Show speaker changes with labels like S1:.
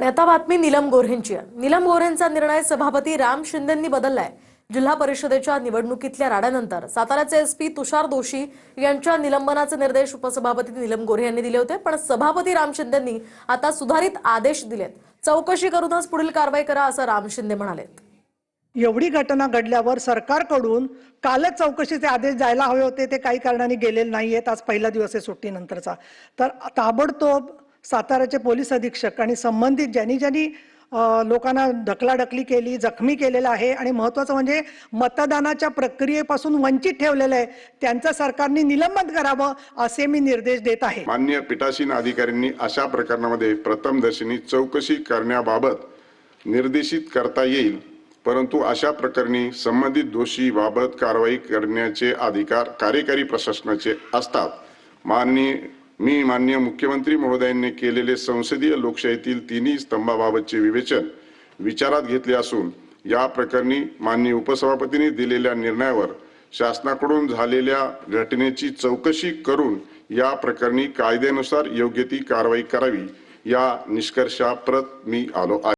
S1: आणि आता बातमी नीलम गोऱ्हेंची आहे। नीलम गोऱ्हेंचा निर्णय सभापती राम शिंदेंनी बदललाय। जिल्हा परिषदेच्या निवडणुकीतल्या राड्यानंतर साताऱ्याचे एसपी तुषार दोशी यांच्या निलंबनाचे निर्देश उपसभापती नीलम गोऱ्हे यांनी दिले होते, पण सभापती राम शिंदेंनी आता सुधारित आदेश दिलेत। चौकशी करूनच पुढील कारवाई करा असं राम शिंदे म्हणाले।
S2: एवढी घटना घडल्यावर सरकारकडून कालच चौकशीचे आदेश जायला हवे होते, ते काही कारणाने गेलेले नाहीयेत। आज पहिला दिवस आहे सुट्टीनंतरचा, तर ताबडतोब साताऱ्याचे पोलीस अधीक्षक आणि संबंधित ज्यांनी लोकांना ढकलाढकली केली, जखमी केलेला आहे आणि महत्त्वाचं म्हणजे मतदानाच्या प्रक्रियेपासून वंचित ठेवलेलं आहे, त्यांचं सरकारने निलंबन करावं असे मी निर्देश देत आहे।
S3: माननीय पीठासीन अधिकाऱ्यांनी अशा प्रकरणामध्ये प्रथमदर्शनी चौकशी करण्याबाबत निर्देशित करता येईल, परंतु अशा प्रकरणी संबंधित दोषी बाबत कारवाई करण्याचे अधिकार कार्यकारी प्रशासनाचे असतात। माननीय मुख्यमंत्री महोदयांनी केलेले संसदीय लोकशाहीतील तिन्ही स्तंभाबाबतचे विवेचन विचारात घेतले असून या प्रकरणी माननीय उपसभापतींनी दिलेल्या निर्णयावर शासनाकडून झालेल्या घटनेची चौकशी करून या प्रकरणी कायद्यानुसार योग्य ती कारवाई करावी या निष्कर्षाप्रत मी आलो आहे।